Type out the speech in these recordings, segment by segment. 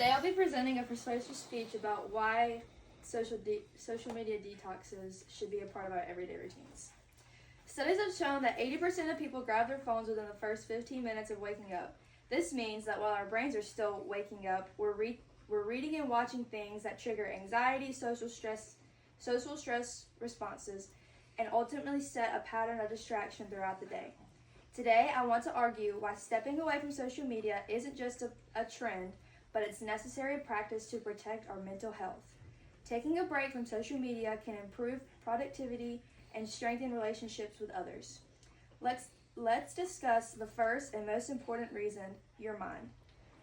Today I'll be presenting a persuasive speech about why social media detoxes should be a part of our everyday routines. Studies have shown that 80% of people grab their phones within the first 15 minutes of waking up. This means that while our brains are still waking up, we're reading and watching things that trigger anxiety, social stress responses, and ultimately set a pattern of distraction throughout the day. Today, I want to argue why stepping away from social media isn't just a trend, but it's necessary practice to protect our mental health. Taking a break from social media can improve productivity and strengthen relationships with others. Let's discuss the first and most important reason, your mind.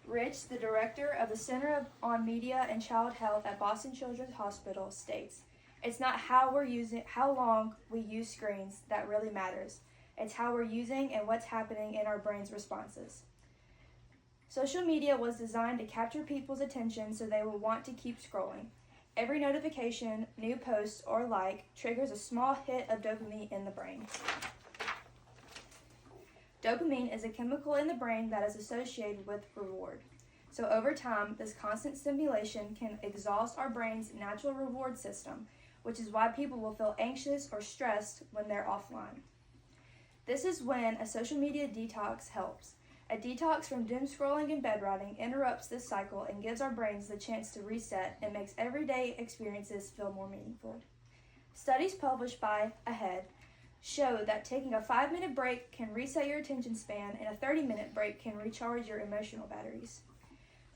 Rich, the director of the Center on Media and Child Health at Boston Children's Hospital, states, "It's not how long we use screens that really matters. It's how we're using and what's happening in our brain's responses." Social media was designed to capture people's attention so they will want to keep scrolling. Every notification, new post, or like triggers a small hit of dopamine in the brain. Dopamine is a chemical in the brain that is associated with reward. So over time, this constant stimulation can exhaust our brain's natural reward system, which is why people will feel anxious or stressed when they're offline. This is when a social media detox helps. A detox from doom scrolling and bedrotting interrupts this cycle and gives our brains the chance to reset and makes everyday experiences feel more meaningful. Studies published by Ahead show that taking a 5-minute break can reset your attention span and a 30-minute break can recharge your emotional batteries.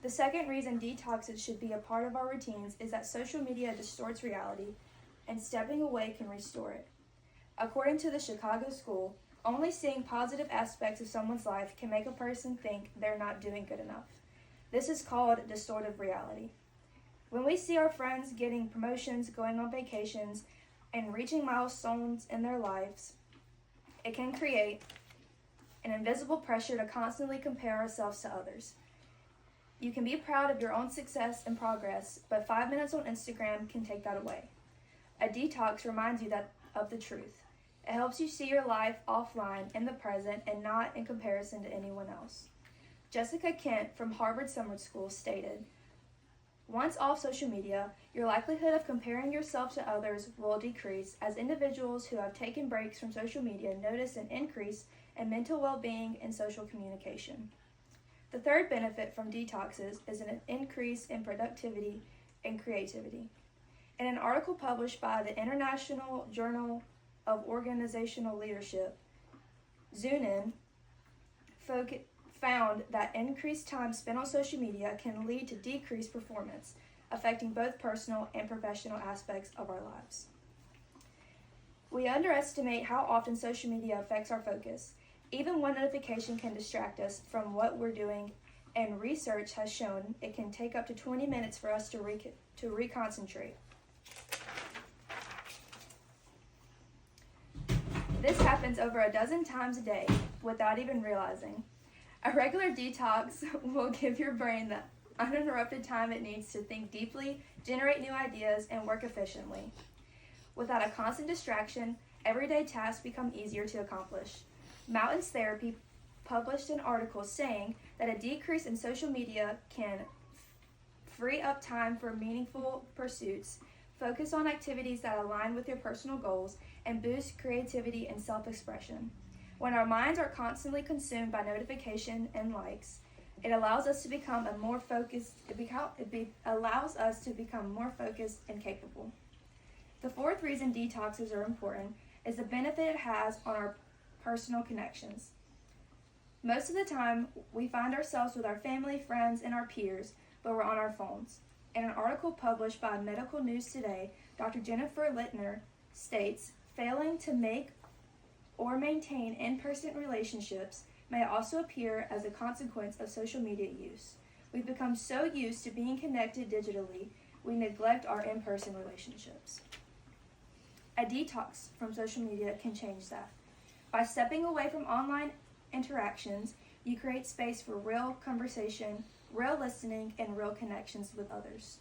The second reason detoxes should be a part of our routines is that social media distorts reality and stepping away can restore it. According to the Chicago School, only seeing positive aspects of someone's life can make a person think they're not doing good enough. This is called distorted reality. When we see our friends getting promotions, going on vacations, and reaching milestones in their lives, it can create an invisible pressure to constantly compare ourselves to others. You can be proud of your own success and progress, but 5 minutes on Instagram can take that away. A detox reminds you of the truth. It helps you see your life offline in the present and not in comparison to anyone else. Jessica Kent from Harvard Summer School stated, "Once off social media, your likelihood of comparing yourself to others will decrease as individuals who have taken breaks from social media notice an increase in mental well-being and social communication." The third benefit from detoxes is an increase in productivity and creativity. In an article published by the International Journal of Organizational Leadership, Zunin found that increased time spent on social media can lead to decreased performance, affecting both personal and professional aspects of our lives. We underestimate how often social media affects our focus. Even one notification can distract us from what we're doing, and research has shown it can take up to 20 minutes for us to reconcentrate. This happens over a dozen times a day without even realizing. A regular detox will give your brain the uninterrupted time it needs to think deeply, generate new ideas, and work efficiently. Without a constant distraction, everyday tasks become easier to accomplish. Mountains Therapy published an article saying that a decrease in social media can free up time for meaningful pursuits, focus on activities that align with your personal goals, and boost creativity and self-expression. When our minds are constantly consumed by notification and likes, it allows us to become more focused and capable. The fourth reason detoxes are important is the benefit it has on our personal connections. Most of the time, we find ourselves with our family, friends, and our peers, but we're on our phones. In an article published by Medical News Today, Dr. Jennifer Littner states, "Failing to make or maintain in-person relationships may also appear as a consequence of social media use. We've become so used to being connected digitally, we neglect our in-person relationships." A detox from social media can change that. By stepping away from online interactions, you create space for real conversation, real listening, and real connections with others.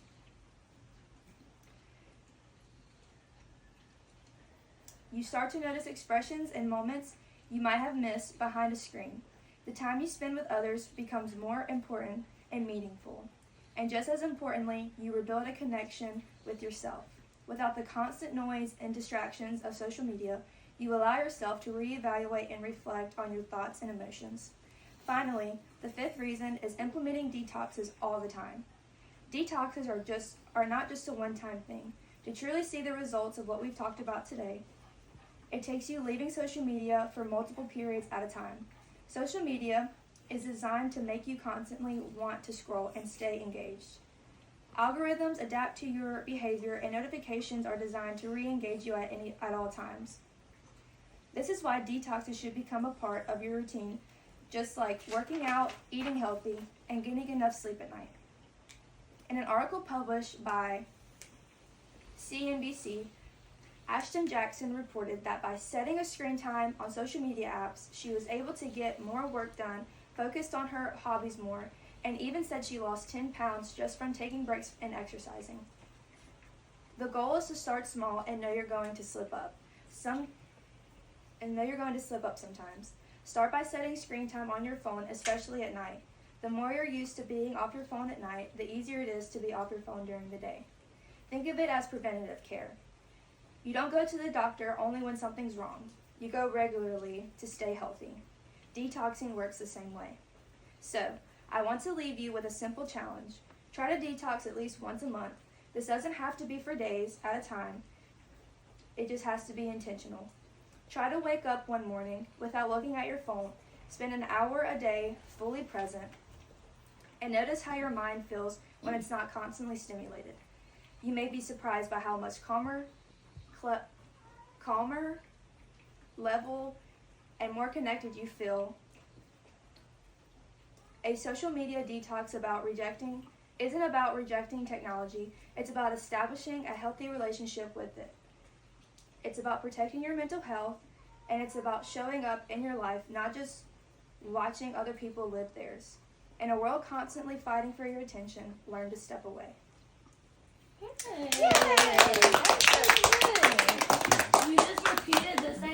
You start to notice expressions and moments you might have missed behind a screen. The time you spend with others becomes more important and meaningful. And just as importantly, you rebuild a connection with yourself. Without the constant noise and distractions of social media, you allow yourself to reevaluate and reflect on your thoughts and emotions. Finally, the fifth reason is implementing detoxes all the time. Detoxes are not just a one-time thing. To truly see the results of what we've talked about today, it takes you leaving social media for multiple periods at a time. Social media is designed to make you constantly want to scroll and stay engaged. Algorithms adapt to your behavior, and notifications are designed to re-engage you at all times. This is why detoxes should become a part of your routine, just like working out, eating healthy, and getting enough sleep at night. In an article published by CNBC, Ashton Jackson reported that by setting a screen time on social media apps, she was able to get more work done, focused on her hobbies more, and even said she lost 10 pounds just from taking breaks and exercising. The goal is to start small and know you're going to slip up. Sometimes. Start by setting screen time on your phone, especially at night. The more you're used to being off your phone at night, the easier it is to be off your phone during the day. Think of it as preventative care. You don't go to the doctor only when something's wrong. You go regularly to stay healthy. Detoxing works the same way. So, I want to leave you with a simple challenge. Try to detox at least once a month. This doesn't have to be for days at a time. It just has to be intentional. Try to wake up one morning without looking at your phone. Spend an hour a day fully present. And notice how your mind feels when it's not constantly stimulated. You may be surprised by how much calmer, level, and more connected you feel. A social media detox isn't about rejecting technology. It's about establishing a healthy relationship with it. It's about protecting your mental health, and it's about showing up in your life, not just watching other people live theirs. In a world constantly fighting for your attention, learn to step away. Yay! That's so good. You just repeated the same